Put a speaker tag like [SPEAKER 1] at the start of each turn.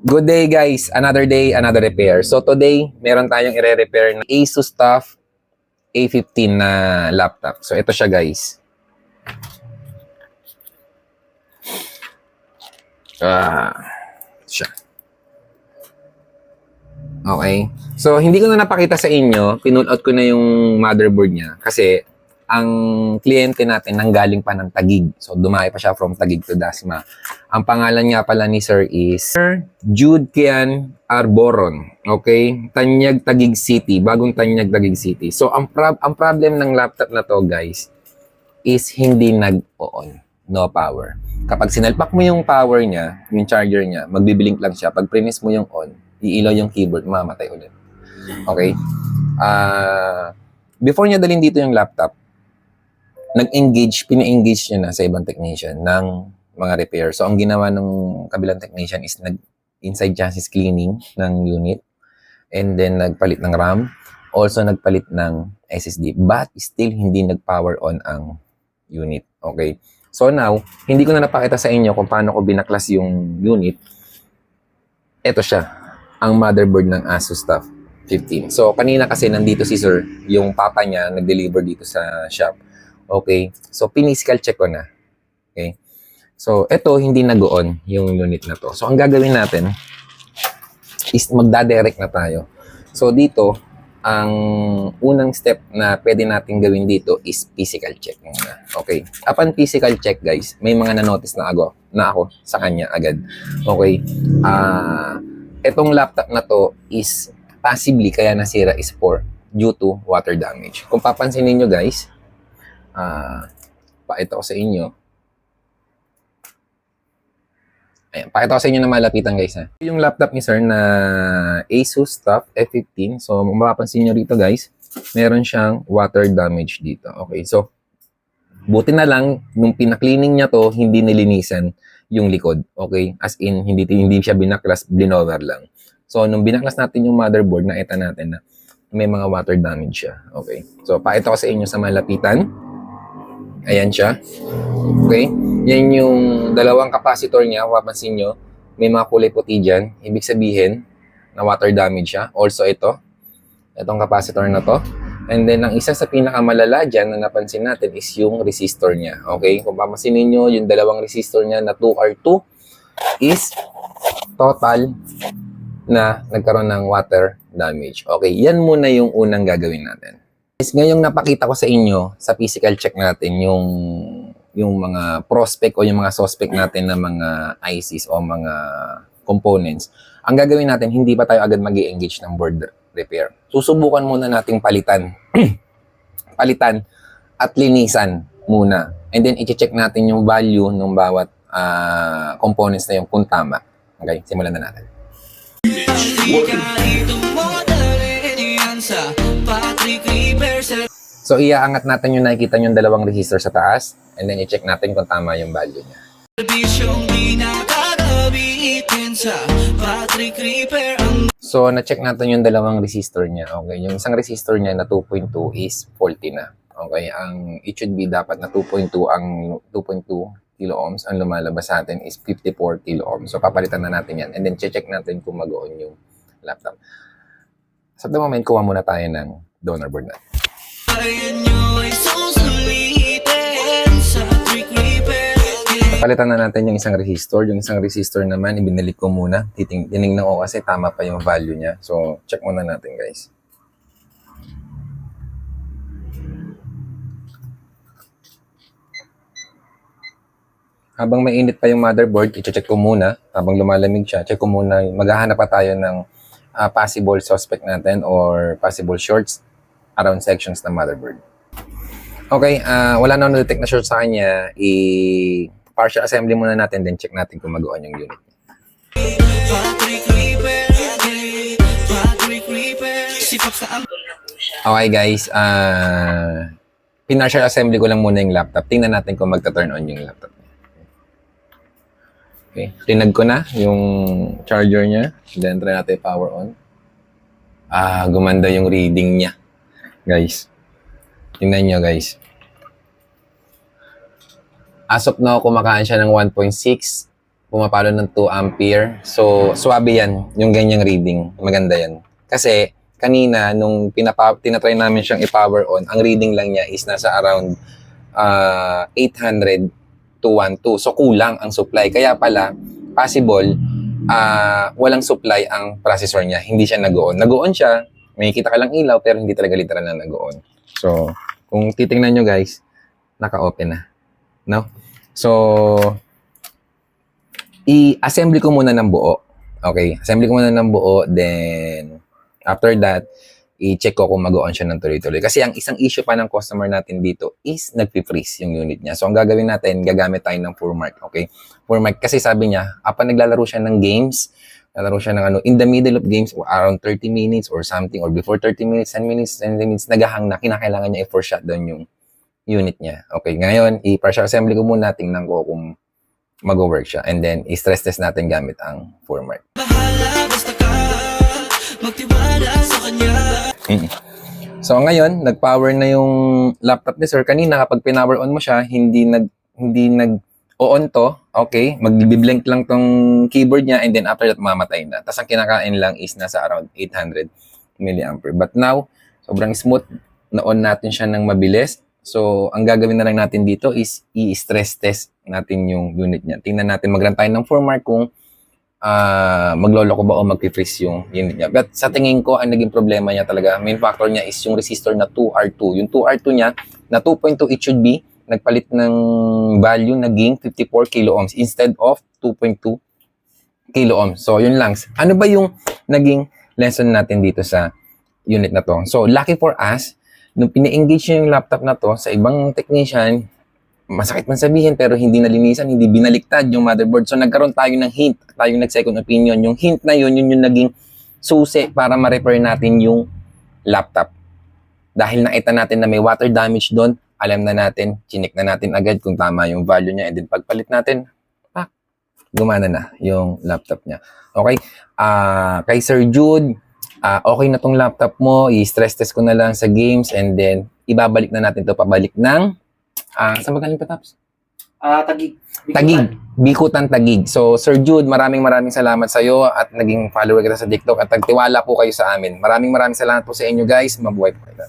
[SPEAKER 1] Good day guys, another day, another repair. So today, meron tayong i-repair na Asus TUF A15 na laptop. So ito siya guys. Siya. Okay. So hindi ko na napakita sa inyo, pinull out ko na yung motherboard niya kasi ang kliyente natin nanggaling pa ng Taguig. So dumayo pa siya from Taguig to Dasma. Ang pangalan nga pala ni Sir is Sir Jude Kian Arboron. Okay? Tanyag Taguig City. Bagong Tanyag Taguig City. So ang problem ng laptop na to guys is hindi nag-on. No power. Kapag sinalpak mo yung power niya, yung charger niya, magbiblink lang siya. Pag premise mo yung on, iilaw yung keyboard, mamatay ulit. Okay? Before niya dalhin dito yung laptop, pina-engage niya na sa ibang technician ng mga repair. So, ang ginawa ng kabilang technician is inside chassis cleaning ng unit and then nagpalit ng RAM. Also, nagpalit ng SSD. But, still, hindi nag-power on ang unit. Okay? So, now, hindi ko na napakita sa inyo kung paano ko binaklas yung unit. Ito siya, ang motherboard ng Asus TUF 15. So, kanina kasi nandito si Sir, yung papa niya, nag-deliver dito sa shop. Okay. So, physical check ko na. Okay. So, ito, hindi nag-on yung unit na to. So, ang gagawin natin is magdadirect na tayo. So, dito, ang unang step na pwede natin gawin dito is physical check muna. Okay. Upon physical check, guys, may mga na-notice na ako sa kanya agad. Okay. Itong laptop na to is possibly kaya nasira is due to water damage. Kung papansinin nyo, guys, pakita ko sa inyo. Ayan, pakita ko sa inyo na malapitan guys. Yung laptop ni Sir na Asus TUF F15. So, mapapansin nyo rito guys, meron siyang water damage dito. Okay, so, buti na lang, nung pinaklining niya to, hindi nilinisan yung likod. Okay, as in, hindi siya binaklas, blinover lang. So, nung binaklas natin yung motherboard, nakita natin na may mga water damage siya. Okay, so, pakita ko sa inyo sa malapitan. Ayan siya. Okay? Yan yung dalawang capacitor niya. Mapapansin nyo, may mga kulay puti dyan. Ibig sabihin, na water damage siya. Also ito. Itong capacitor na to. And then, ang isa sa pinakamalala dyan na napansin natin is yung resistor niya. Okay? Kung papansinin nyo, yung dalawang resistor niya na 2R2 is total na nagkaroon ng water damage. Okay? Yan muna yung unang gagawin natin. Ngayong napakita ko sa inyo sa physical check natin yung mga prospect o yung mga suspect natin na mga ICs o mga components. Ang gagawin natin, hindi pa tayo agad mag-i-engage ng board repair. Susubukan muna nating palitan. Palitan at linisan muna. And then, i-check natin yung value ng bawat components na yung kung tama. Okay, simulan na natin. So, iaangat natin yung nakikita yung dalawang resistor sa taas and then i-check natin kung tama yung value niya. So, na-check natin yung dalawang resistor niya. Okay, yung isang resistor niya na 2.2 is faulty na. Okay, it should be dapat na 2.2 ang 2.2 kilo ohms. Ang lumalabas sa atin is 54 kilo ohms. So, papalitan na natin yan and then check natin kung mag-on yung laptop. Sa the moment, kuha muna tayo ng donor board natin. Palitan na natin yung isang resistor. Yung isang resistor naman, ibinalik ko muna. Tinignan ko kasi tama pa yung value niya. So, check muna natin guys. Habang mainit pa yung motherboard, i-check ko muna. Habang lumalamig siya, check ko muna. Maghahanap pa tayo ng possible suspect natin or possible shorts around sections ng motherboard. Okay, wala na na-detect na short sa kanya. I-partial assembly muna natin, then check natin kung mag-on yung unit. Okay guys, partial assembly ko lang muna yung laptop. Tingnan natin kung magta-turn on yung laptop. Okay, tinag ko na yung charger niya. Then try natin power on. Gumanda yung reading niya. Guys, tingnan nyo guys. As of now, kumakain siya ng 1.6 pumapalo ng 2 ampere. So, swabe yan, yung ganyang reading. Maganda yan. Kasi, kanina, nung tinatry namin siyang i-power on, ang reading lang niya is nasa around 800 to 1.2. So, kulang ang supply. Kaya pala, possible, walang supply ang processor niya. Hindi siya nag-on. Nag-on siya, may kita ka lang ilaw, pero hindi talaga literal na nag-on. So, kung titingnan nyo guys, naka-open na. No? So, i-assembly ko muna ng buo. Okay? Assembly ko muna ng buo, then after that, i-check ko kung mag-on siya ng tuloy-tuloy. Kasi ang isang issue pa ng customer natin dito is nagpi-freeze yung unit niya. So, ang gagawin natin, gagamit tayo ng 4-mark. Okay? 4-mark kasi sabi niya, kapag naglalaro siya ng games, naglalaro siya ng in the middle of games, around 30 minutes or something, or before 30 minutes, 10 minutes, 10 minutes, nagahang na, kinakailangan niya i-force shutdown yung unit niya. Okay, ngayon, i-partial assembly ko muna, tingnan ko kung mag-work siya. And then, i-stress test natin gamit ang 4-mark. So, ngayon, nag-power na yung laptop ni sir. Kanina, kapag pinower on mo siya, hindi nag-on to. Okay, mag-blink lang tong keyboard niya and then after that, mamatay na. Tapos, ang kinakain lang is nasa around 800 milliampere. But now, sobrang smooth. Na-on natin siya ng mabilis. So, ang gagawin na lang natin dito is i-stress test natin yung unit niya. Tingnan natin, mag-run tayo ng 4-mark kung magloloko ba o mag-freeze yung unit niya. But sa tingin ko, ang naging problema niya talaga, main factor niya is yung resistor na 2R2. Yung 2R2 niya, na 2.2 it should be, nagpalit ng value naging 54 kilo ohms instead of 2.2 kilo ohms. So, yun lang. Ano ba yung naging lesson natin dito sa unit na to? So, lucky for us, nung pina-engage niya yung laptop na to sa ibang technician, masakit man sabihin pero hindi nalinisan, hindi binaliktad yung motherboard. So nagkaroon tayo ng hint, tayong nag-second opinion. Yung hint na yun yung naging susi para ma-repair natin yung laptop. Dahil nakita natin na may water damage doon, alam na natin, chinik na natin agad kung tama yung value niya. And then pagpalit natin, gumana na yung laptop niya. Okay? Kay Sir Jude, okay na tong laptop mo, i-stress test ko na lang sa games and then ibabalik na natin to pabalik ng saan ba galing Taps?
[SPEAKER 2] Tagig.
[SPEAKER 1] Tagig. Bikutan Tagig. So, Sir Jude, maraming salamat sa iyo at naging follower kita sa TikTok at nagtiwala po kayo sa amin. Maraming salamat po sa inyo guys. Mabuhay po kayo.